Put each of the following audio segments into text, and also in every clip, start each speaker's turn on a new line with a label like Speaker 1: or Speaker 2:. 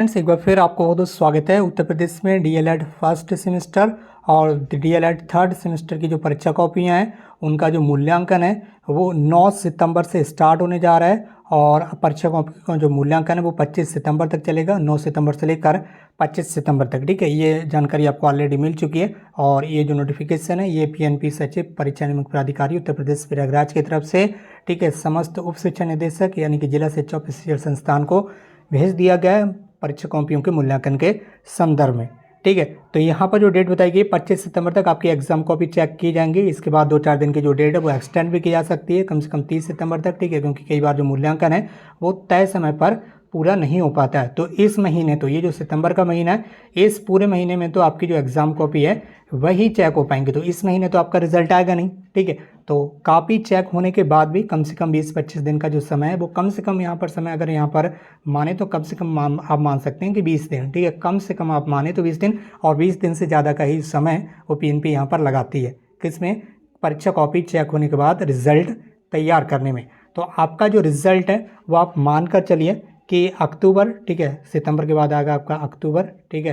Speaker 1: Friends एक बार फिर आपको बहुत बहुत स्वागत है। उत्तर प्रदेश में डीएलएड फर्स्ट सेमेस्टर और डीएलएड थर्ड सेमेस्टर की जो परीक्षा कॉपियां हैं उनका जो मूल्यांकन है वो 9 सितंबर से स्टार्ट होने जा रहा है और परीक्षा कॉपी का जो मूल्यांकन है वो 25 सितंबर तक चलेगा। 9 सितंबर से लेकर 25 सितंबर तक। ठीक है, ये जानकारी आपको ऑलरेडी मिल चुकी है और ये जो नोटिफिकेशन है ये पीएनपी सचिव परीक्षा नियामक प्राधिकारी उत्तर प्रदेश प्रयागराज की तरफ से, ठीक है, समस्त उप शिक्षा निदेशक यानी कि जिला शिक्षा ऑफिशियल संस्थान को भेज दिया गया है परीक्षा कॉपियों के मूल्यांकन के संदर्भ में। ठीक है, तो यहाँ पर जो डेट बताई गई 25 सितंबर तक आपकी एग्जाम कॉपी चेक की जाएंगी। इसके बाद 2-4 दिन की जो डेट है वो एक्सटेंड भी की जा सकती है, कम से कम 30 सितंबर तक। ठीक है, क्योंकि कई बार जो मूल्यांकन है वो तय समय पर पूरा नहीं हो पाता है। तो इस महीने, तो ये जो सितंबर का महीना है, इस पूरे महीने में तो आपकी जो एग्ज़ाम कॉपी है वही चेक हो पाएंगे। तो इस महीने तो आपका रिजल्ट आएगा नहीं। ठीक है, तो कॉपी चेक होने के बाद भी कम से कम 20-25 दिन का जो समय है वो कम से कम यहाँ पर समय अगर यहाँ पर माने तो कम से कम आप मान सकते हैं कि 20 दिन। ठीक है, कम से कम आप माने तो 20 दिन, और 20 दिन से ज़्यादा का ही समय वो पीएनपी यहाँ पर लगाती है किसमें, परीक्षा कॉपी चेक होने के बाद रिजल्ट तैयार करने में। तो आपका जो रिजल्ट है वो आप मान कर चलिए कि अक्टूबर, ठीक है, सितंबर के बाद आएगा आपका अक्टूबर। ठीक है,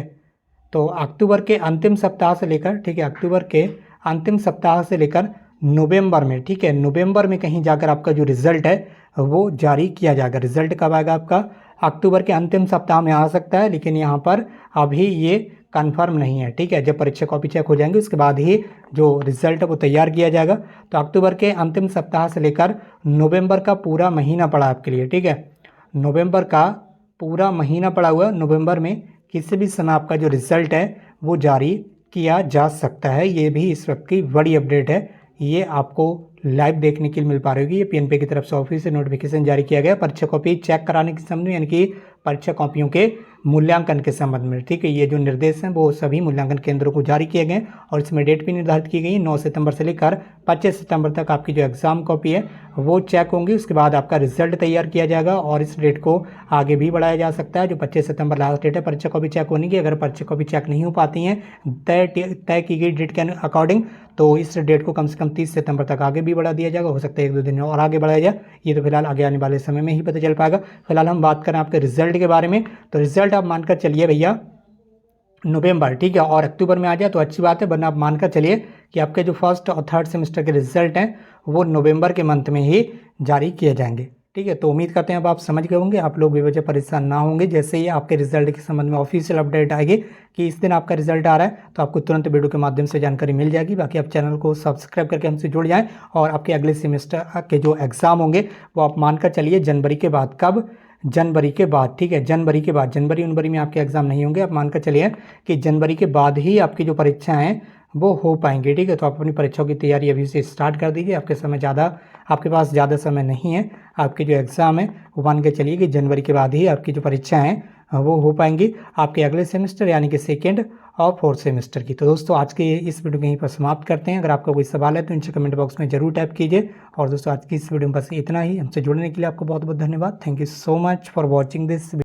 Speaker 1: तो अक्टूबर के अंतिम सप्ताह से लेकर, ठीक है, अक्टूबर के अंतिम सप्ताह से लेकर नवंबर में, ठीक है, नवंबर में कहीं जाकर आपका जो रिजल्ट है वो जारी किया जाएगा। रिजल्ट कब आएगा आपका, अक्टूबर के अंतिम सप्ताह में आ सकता है, लेकिन यहाँ पर अभी ये कंफर्म नहीं है। ठीक है, जब परीक्षा कॉपी चेक हो जाएंगे उसके बाद ही जो रिजल्ट है वो तैयार किया जाएगा। तो अक्टूबर के अंतिम सप्ताह से लेकर नवंबर का पूरा महीना पड़ा आपके लिए। ठीक है, नवंबर का पूरा महीना पड़ा हुआ, नवंबर में किसी भी समय आपका जो रिजल्ट है वो जारी किया जा सकता है। ये भी इस वक्त की बड़ी अपडेट है, ये आपको लाइव देखने के लिए मिल पा रही होगी। ये पीएनपी की तरफ से ऑफिस से नोटिफिकेशन जारी किया गया परीक्षा कॉपी चेक कराने के संबंध में, यानी कि परीक्षा कॉपियों के मूल्यांकन के संबंध में। ठीक है, ये जो निर्देश हैं वो सभी मूल्यांकन केंद्रों को जारी किए गए और इसमें डेट भी निर्धारित की गई 9 सितंबर से लेकर 25 सितंबर तक आपकी जो एग्जाम कॉपी है वो चेक होंगी। उसके बाद आपका रिजल्ट तैयार किया जाएगा और इस डेट को आगे भी बढ़ाया जा सकता है। जो 25 सितंबर लास्ट डेट है परीक्षा कॉपी चेक होने की, अगर परीक्षा कॉपी चेक नहीं हो पाती हैं तय की गई डेट के अकॉर्डिंग, तो इस डेट को कम से कम 30 सितंबर तक आगे भी बढ़ा दिया जाएगा। हो सकता है 1-2 दिन और आगे बढ़ाया जाए, ये तो फिलहाल आगे आने वाले समय में ही पता चल पाएगा। फिलहाल हम बात करें आपके रिजल्ट के बारे में, तो रिजल्ट आप मानकर चलिए भैया नवंबर, ठीक है, और अक्टूबर में आ जाए तो अच्छी बात है, वरना आप मानकर चलिए कि आपके जो फर्स्ट और थर्ड सेमेस्टर के रिजल्ट हैं वो नवंबर के मंथ में ही जारी किए जाएंगे। ठीक है, तो उम्मीद करते हैं अब आप समझ गए होंगे, आप लोग बेवजह परेशान ना होंगे। जैसे ही आपके रिजल्ट के संबंध में ऑफिशियल अपडेट आएगी कि इस दिन आपका रिजल्ट आ रहा है तो आपको तुरंत वीडियो के माध्यम से जानकारी मिल जाएगी। बाकी आप चैनल को सब्सक्राइब करके हमसे जुड़ जाएं और आपके अगले सेमेस्टर के जो एग्ज़ाम होंगे वो आप मानकर चलिए जनवरी के बाद। कब, जनवरी के बाद। ठीक है, जनवरी के बाद, जनवरी में आपके एग्ज़ाम नहीं होंगे। आप मानकर चलिए कि जनवरी के बाद ही आपकी जो परीक्षाएं हैं वो हो पाएंगी। ठीक है, तो आप अपनी परीक्षाओं की तैयारी अभी से स्टार्ट कर दीजिए। आपके पास ज़्यादा समय नहीं है। आपके जो एग्ज़ाम है वो मान के चलिए कि जनवरी के बाद ही आपकी जो परीक्षाएं हैं वो हो पाएंगी आपके अगले सेमेस्टर यानी कि सेकेंड और फोर्थ सेमेस्टर की। तो दोस्तों आज के इस वीडियो को यहीं पर समाप्त करते हैं। अगर आपका कोई सवाल है तो नीचे कमेंट बॉक्स में जरूर टाइप कीजिए। और दोस्तों आज की इस वीडियो में बस इतना ही। हमसे जुड़ने के लिए आपको बहुत बहुत धन्यवाद। Thank you so much for watching this.